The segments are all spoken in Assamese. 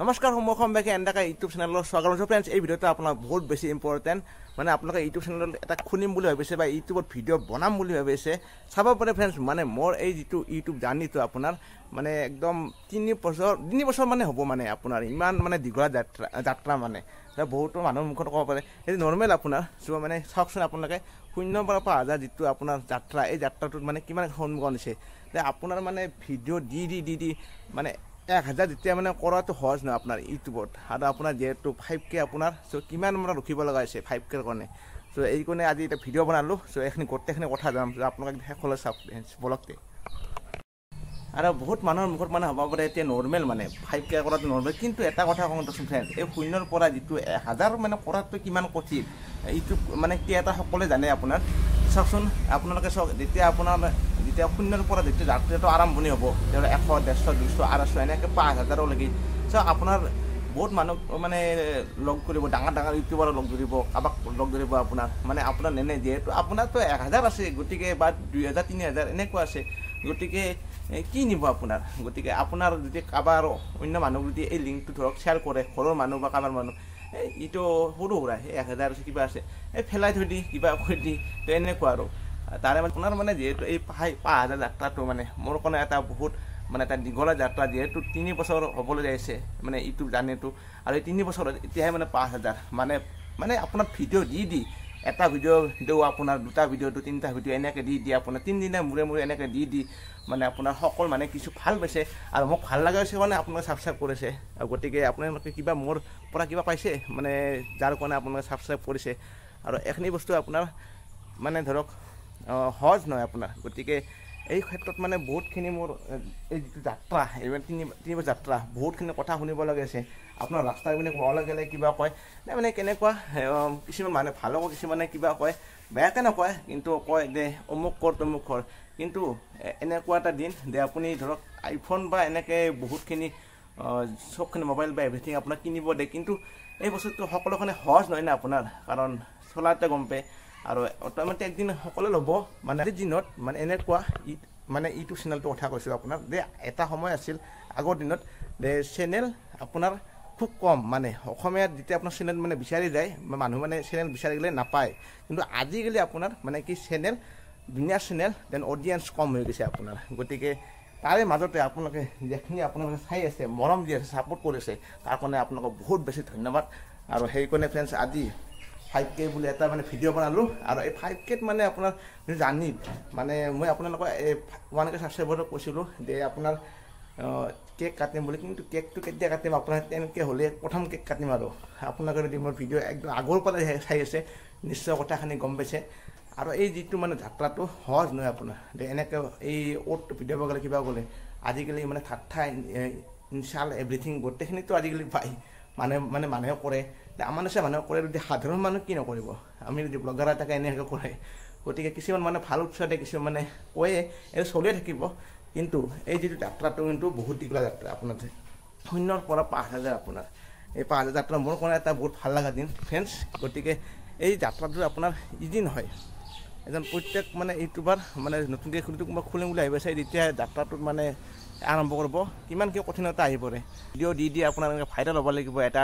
নমস্কাৰ সময় বেকে এণ্ডাকা ইউটিউব চেনেলৰ স্বাগতম জনাইছোঁ ফ্ৰেণ্ডছ। এই ভিডিঅ'টো আপোনাৰ বহুত বেছি ইম্পৰ্টেণ্ট, মানে আপোনালোকে ইউটিউব চেনেলত এটা খুলিম বুলি ভাবিছে বা ইউটিউবত ভিডিঅ' বনাম বুলি ভাবিছে, চাব পাৰে ফ্ৰেণ্ডছ। মানে মোৰ এই যিটো ইউটিউব জাৰ্নিটো আপোনাৰ মানে একদম 3 বছৰ মানে হ'ব, মানে আপোনাৰ ইমান মানে দীঘলীয়া যাত্ৰা মানে বহুতো মানুহৰ মুখত ক'ব পাৰে এইটো নৰ্মেল আপোনাৰ। চ' মানে চাওকচোন আপোনালোকে 0 পৰা 5,000 যিটো আপোনাৰ যাত্ৰা, এই যাত্ৰাটোত মানে কিমান সন্মুখীন হৈছে যে আপোনাৰ মানে ভিডিঅ' দি মানে 1,000 যেতিয়া মানে কৰাটো সহজ নহয় আপোনাৰ ইউটিউবত। আৰু আপোনাৰ যিহেতু 5K আপোনাৰ, চ' কিমান মানে ৰখিব লগা হৈছে 5Kৰ কাৰণে। চ' এই কাৰণে আজি এটা ভিডিঅ' বনালোঁ। চ' এইখিনি গোটেইখিনি কথা জনাম, আপোনালোকে শেষলৈ চাওক ব্লগতে। আৰু বহুত মানুহৰ মুখত মানে হ'ব পাৰে এতিয়া নৰ্মেল মানে 5K কৰাটো নৰ্মেল, কিন্তু এটা কথা কওঁ ফ্ৰেণ্ডছ, এই 0ৰ পৰা যিটো 1,000 মানে কৰাটো কিমান কঠিন ইউটিউব মানে এটা সকলোৱে জানে আপোনাৰ। চাওকচোন আপোনালোকে চাওক, যেতিয়া 0ৰ পৰা যেতিয়া যাত্ৰাটো আৰম্ভণি হ'ব, তেতিয়াহ'লে 100, 150, 200, 250 এনেকৈ 5,000লৈকে চাওক আপোনাৰ বহুত মানুহ মানে লগ কৰিব, ডাঙৰ ইউটিউবাৰক লগ ধৰিব, কাৰোবাক লগ ধৰিব আপোনাৰ মানে আপোনাৰ যিহেতু আপোনাৰতো 1,000 আছে, গতিকে বা 2,000, 3,000 এনেকুৱা আছে, গতিকে কি নিব আপোনাৰ। গতিকে আপোনাৰ যদি কাৰোবাৰ অন্য মানুহ যদি এই লিংকটো ধৰক শ্বেয়াৰ কৰে, ঘৰৰ মানুহ বা কাৰোবাৰ মানুহ, এইটো সৰু সুৰা 1,000 আছে কিবা আছে, এই ফেলাই থৈ দি কিবা কৰি দি তো এনেকুৱা আৰু তাৰে মানে আপোনাৰ মানে যিহেতু এই 5,000 যাত্ৰাটো মানে মোৰ কাৰণে এটা বহুত মানে এটা দীঘলীয়া যাত্ৰা, যিহেতু 3 বছৰ হ'বলৈ যাইছে মানে ইউটিউব জাৰ্নিটো। আৰু এই 3 বছৰত এতিয়াহে মানে 5,000 মানে আপোনাৰ ভিডিঅ' দি এটা ভিডিঅ' দিওঁ আপোনাৰ 2টা ভিডিঅ' 3টা ভিডিঅ' এনেকৈ দি আপোনাৰ 3 দিনৰ মূৰে এনেকৈ দি মানে আপোনাৰ সকলো মানে কিছু ভাল পাইছে আৰু মোক ভাল লগা হৈছে মানে আপোনালোকে ছাবস্ক্ৰাইব কৰিছে। আৰু গতিকে আপোনালোকে কিবা মোৰ পৰা কিবা পাইছে মানে যাৰ কাৰণে আপোনালোকে ছাবস্ক্ৰাইব কৰিছে। আৰু এইখিনি বস্তু আপোনাৰ মানে ধৰক সহজ নহয় আপোনাৰ। গতিকে এই ক্ষেত্ৰত মানে বহুতখিনি মোৰ এই যিটো যাত্ৰা, এইবাৰ 3 বছৰ যাত্ৰা, বহুতখিনি কথা শুনিব লগা আছে। আপোনাৰ ৰাস্তা পিনে ক'বলৈ গ'লে কিবা কয় মানে কেনেকুৱা, কিছুমান মানুহে ভালো কয়, কিছুমানে কিবা কয়, বেয়াকৈ নকয়, কিন্তু কয় যে অমুক কৰ তমুক কৰ। কিন্তু এনেকুৱা এটা দিন যে আপুনি ধৰক আইফোন বা এনেকৈ বহুতখিনি চবখিনি মোবাইল বা এভৰিথিং আপোনাক কিনিব দিয়ে, কিন্তু এই বস্তুটো সকলোখিনি সহজ নহয় না আপোনাৰ, কাৰণ চলাওঁতে গম পায়। আৰু অট'মেটিক একদিন সকলোৱে ল'ব মানে আজিৰ দিনত মানে এনেকুৱা মানে ইউটিউব চেনেলটোৰ কথা কৈছোঁ আপোনাৰ, যে এটা সময় আছিল আগৰ দিনত যে চেনেল আপোনাৰ খুব কম, মানে অসমীয়াত যেতিয়া আপোনাৰ চেনেল মানে বিচাৰি যায় মানুহ মানে চেনেল বিচাৰি গ'লে নাপায়। কিন্তু আজিকালি আপোনাৰ মানে কি চেনেল ধুনীয়া চেনেল, দেন অডিয়েঞ্চ কম হৈ গৈছে আপোনাৰ। গতিকে তাৰে মাজতে আপোনালোকে যিখিনি আপোনালোকে চাই আছে, মৰম দি আছে, ছাপোৰ্ট কৰিছে, তাৰ কাৰণে আপোনালোকক বহুত বেছি ধন্যবাদ। আৰু সেইকাৰণে ফ্ৰেণ্ডছ আজি 5K বুলি এটা মানে ভিডিঅ' বনালোঁ। আৰু এই 5Kত মানে আপোনাৰ জানি মানে মই আপোনালোকক এই 1K ছাবস্ক্ৰাইবাৰক কৈছিলোঁ যে আপোনাৰ কেক কাটিম বুলি, কিন্তু কেকটো কেতিয়া কাটিম আপোনাৰ তেনেকৈ হ'লে প্ৰথম কেক কাটিম। আৰু আপোনালোকে যদি মোৰ ভিডিঅ' একদম আগৰ পৰা চাই আছে নিশ্চয় কথাখিনি গম পাইছে। আৰু এই যিটো মানে যাত্ৰাটো সহজ নহয় আপোনাৰ, যে এনেকৈ এই অ'ত ভিডিঅ' গ'লে কিবা গ'লে আজিকালি মানে ঠাট্টা ইনচাল এভৰিথিং গোটেইখিনিতো আজিকালি পায়, মানুহে কৰে। আমাৰ নিচিনা মানুহে কৰে, যদি সাধাৰণ মানুহ কি নকৰিব, আমি যদি ব্লগাৰ এটাকে এনেকৈ কৰে। গতিকে কিছুমান মানে ভাল উৎসাহ দিয়ে, কিছুমান মানে কয়ে, এইটো চলিয়ে থাকিব। কিন্তু এই যিটো যাত্ৰাটো কিন্তু বহুত দীঘলীয়া যাত্ৰা আপোনাৰ, 0ৰ পৰা 5,000 আপোনাৰ এই 5,000 যাত্ৰা মোৰ কাৰণে এটা বহুত ভাল লগা দিন ফ্ৰেণ্ডছ। গতিকে এই যাত্ৰাটো আপোনাৰ ইজি নহয়। এজন প্ৰত্যেক মানে ইউটিউবাৰ মানে নতুনকৈ খুলিম বুলি ভাবিছে, যেতিয়া যাত্ৰাটোত মানে আৰম্ভ কৰিব কিমান কি কঠিনতা আহি পৰে। ভিডিঅ' দি আপোনাৰ ভাইৰেল হ'ব লাগিব, এটা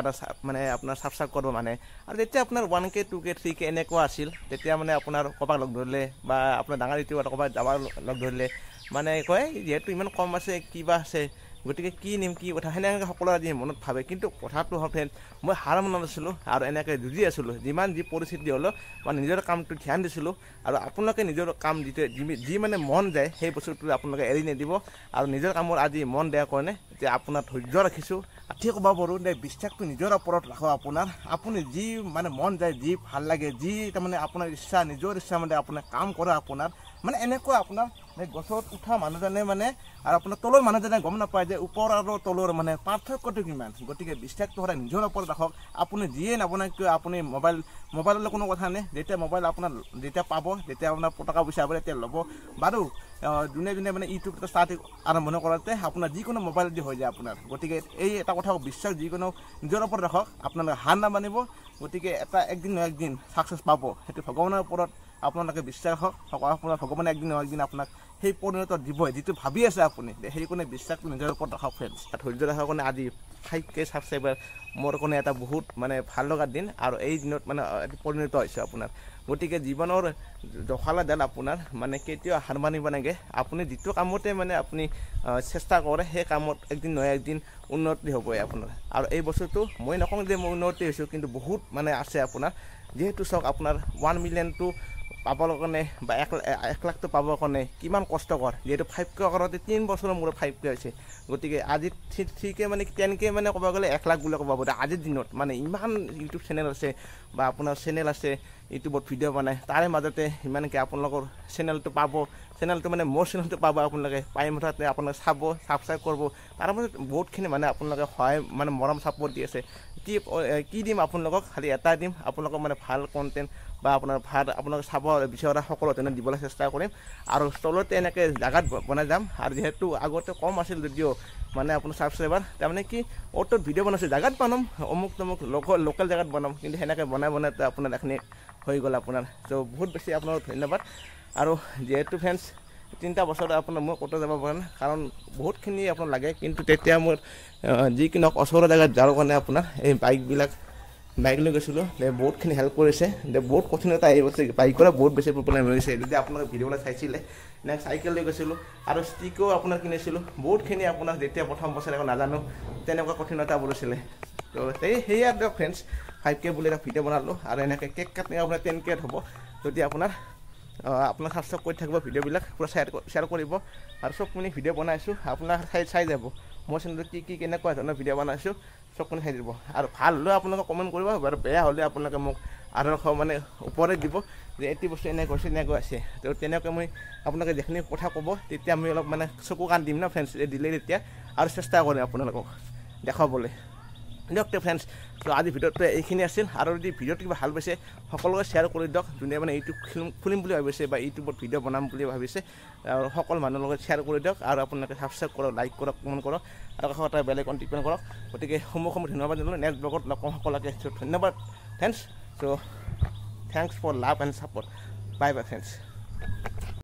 মানে আপোনাৰ ছাবস্ক্ৰাইব কৰিব মানে। আৰু যেতিয়া আপোনাৰ 1K 2K 3K এনেকুৱা আছিল, তেতিয়া মানে আপোনাৰ ক'ৰবাত লগ ধৰিলে বা আপোনাৰ ডাঙৰ ইউটিউবাৰ ক'ৰবাত যাবাৰ লগ ধৰিলে মানে কয় যিহেতু ইমান কম আছে কিবা আছে, গতিকে কি নিম কি কথা সেনেকৈ সকলোৱে আজি মনত ভাবে। কিন্তু কথাটো হ'ল ফ্ৰেণ্ড, মই হাৰ মনা নাছিলোঁ আৰু এনেকৈ যুঁজি আছিলোঁ, যিমান যি পৰিস্থিতি হ'লেও মই নিজৰ কামটো ধ্যান দিছিলোঁ। আৰু আপোনালোকে নিজৰ কাম যি মানে মন যায় সেই বস্তুটো আপোনালোকে এৰি নিদিব। আৰু নিজৰ কামৰ আজি মন দিয়াৰ কাৰণে যে আপোনাৰ ধৈৰ্য ৰাখিছোঁ। ঠিক ক'ব পাৰোঁ যে বিশ্বাসটো নিজৰ ওপৰত ৰাখক আপোনাৰ। আপুনি যি মানে মন যায়, যি ভাল লাগে, যি তাৰমানে আপোনাৰ ইচ্ছা, নিজৰ ইচ্ছা মানে আপোনাৰ কাম কৰা আপোনাৰ মানে এনেকুৱা আপোনাৰ গছত উঠা মানুহজনে মানে আৰু আপোনাৰ তলৰ মানুহজনে গম নাপায় যে ওপৰ আৰু তলৰ মানে পাৰ্থক্যটো কিমান। গতিকে বিশ্বাসটো সদায় নিজৰ ওপৰত ৰাখক। আপুনি যিয়ে নবনায় কিয়, আপুনি মোবাইলৰ কোনো কথা নাই, যেতিয়া মোবাইল আপোনাৰ যেতিয়া পাব, যেতিয়া আপোনাৰ টকা পইচা হ'ব তেতিয়া ল'ব বাৰু। যোনে মানে ইউটিউব ষ্টাৰ্ট আৰম্ভণি কৰাতে আপোনাৰ যিকোনো মোবাইল দি হৈ যায় আপোনাৰ। গতিকে এই এটা কথা বিশ্বাস যিকোনো নিজৰ ওপৰত ৰাখক, আপোনালোকে হাৰ নামানিব। গতিকে একদিন নহয় একদিন ছাকচেছ পাব, সেইটো ভগৱানৰ ওপৰত আপোনালোকে বিশ্বাস ৰাখক। আপোনাৰ ভগৱানে একদিন নহয় একদিন আপোনাক সেই পৰিণত দিবই, যিটো ভাবি আছে আপুনি, সেইকাৰণে বিশ্বাসটো নিজৰ ওপৰত ৰাখক ফ্ৰেণ্ডছ। ধৈৰ্য ৰখাৰ কাৰণে আজি 5K ছাবস্ক্ৰাইবাৰ মোৰ কাৰণে এটা বহুত মানে ভাল লগা দিন আৰু এই দিনত মানে পৰিণত হৈছে আপোনাৰ গতিকে জীৱনৰ জখালা দাল আপোনাৰ মানে কেতিয়াও হাৰ মানিব নালাগে আপুনি যিটো কামতে মানে আপুনি চেষ্টা কৰে সেই কামত একদিন নহয় একদিন উন্নতি হ'বই আপোনাৰ আৰু এই বস্তুটো মই নকওঁ যে মই উন্নতি হৈছোঁ কিন্তু বহুত মানে আছে আপোনাৰ যেহেতু চাওক আপোনাৰ 1 মিলিয়নটো পাবৰ কাৰণে বা 1 লাখটো পাবৰ কাৰণে কিমান কষ্টকৰ যেহেতু 5K কৰোঁতে 3 বছৰৰ মূৰত 5K হৈছে গতিকে আজি 3K মানে 10K মানে ক'ব গ'লে 1 লাখ বুলি ক'ব পাৰি আজিৰ দিনত মানে ইমান ইউটিউব চেনেল আছে বা আপোনাৰ চেনেল আছে ইউটিউবত ভিডিঅ' বনায় তাৰে মাজতে ইমানকৈ আপোনালোকৰ চেনেলটো পাব চেনেলটো মানে মোৰ চেনেলটো পাব আপোনালোকে পাই মুঠতে আপোনালোকে চাব ছাবস্ক্ৰাইব কৰিব তাৰ মাজত বহুতখিনি মানে আপোনালোকে সহায় মানে মৰম ছাপোৰ্ট দি আছে কি দিম আপোনালোকক খালি এটা দিম আপোনালোকক মানে ভাল কণ্টেণ্ট বা আপোনাৰ ভাল আপোনালোকে চাব বিচৰা সকলো ধৰণে দিবলৈ চেষ্টা কৰিম আৰু তলতে এনেকৈ জেগাত বনাই যাম আৰু যিহেতু আগতে কম আছিল যদিও মানে আপোনাৰ ছাবস্ক্ৰাইবাৰ তাৰমানে কি অ'টোত ভিডিঅ' বনাইছোঁ জেগাত বনাম অমুক তমুক লোকেল জেগাত বনাম কিন্তু সেনেকৈ বনাই আপোনাৰ এখিনি হৈ গ'ল আপোনাৰ ত' বহুত বেছি আপোনালোক ধন্যবাদ আৰু যিহেতু ফ্ৰেণ্ডছ 3টা বছৰ আপোনাৰ মই ক'তো যাব পৰা নাই কাৰণ বহুতখিনি আপোনাৰ লাগে কিন্তু তেতিয়া মোৰ যিকোনো ওচৰৰ জেগাত যোৱাৰ কাৰণে আপোনাৰ এই বাইক লৈ গৈছিলোঁ বহুতখিনি হেল্প কৰিছে বহুত কঠিনতা আহি গৈছে বাইকৰ বহুত বেছি প্ৰব্লেম হৈ গৈছে যদি আপোনালোকে ভিডিঅ'বিলাক চাইছিলে নেক্সট চাইকেল লৈ গৈছিলোঁ আৰু ষ্টিকো আপোনাৰ কিনিছিলোঁ বহুতখিনি আপোনাৰ যেতিয়া প্ৰথম বছৰ একো নাজানো তেনেকুৱা কঠিনতা পৰিছিলে তো সেয়া দিয়ক ফ্ৰেণ্ডছ 5K বুলি এটা ভিডিঅ' বনালোঁ আৰু এনেকৈ কেক কাটিং আপোনাৰ 10K হ'ব যদি আপোনাৰ ছাবস্ক্ৰাইব কৰি থাকিব ভিডিঅ'বিলাক পূৰা শ্বেয়াৰ কৰিব আৰু চবখিনি ভিডিঅ' বনাইছোঁ আপোনাৰ চাই যাব মই চেনেলত কি কেনেকুৱা ধৰণৰ ভিডিঅ' বনাইছোঁ চবখিনি চাই দিব আৰু ভাল হ'লেও আপোনালোকে কমেণ্ট কৰিব আৰু বেয়া হ'লে আপোনালোকে মোক আদৰ্শ মানে ওপৰে দিব যে এইটো বস্তু এনেকৈ হৈছে এনেকৈ আছে তো তেনেকৈ মই আপোনালোকে যিখিনি কথা ক'ব তেতিয়া আমি অলপ মানে চকু কাণ দিম ন ফ্ৰেণ্ডছ দিলে তেতিয়া আৰু চেষ্টা কৰিম আপোনালোকক দেখাবলৈ দিয়ক ফ্ৰেণ্ডছ তো আজি ভিডিঅ'টো এইখিনি আছিল আৰু যদি ভিডিঅ'টো কিবা ভাল পাইছে সকলোকে শ্বেয়াৰ কৰি দিয়ক যোনে মানে ইউটিউব খুলিম বুলি ভাবিছে বা ইউটিউবত ভিডিঅ' বনাম বুলি ভাবিছে আৰু সকলো মানুহৰ লগত শ্বেয়াৰ কৰি দিয়ক আৰু আপোনালোকে ছাবস্ক্ৰাইব কৰক লাইক কৰক কমেণ্ট কৰক আৰু কাষত এটা বেল আইকন টিপন কৰক গতিকে সমূহ ধন্যবাদ দিলোঁ নেক্সট ব্লগত লগ পাম সকলোকে ধন্যবাদ friends so' thanks for love and support bye bye friends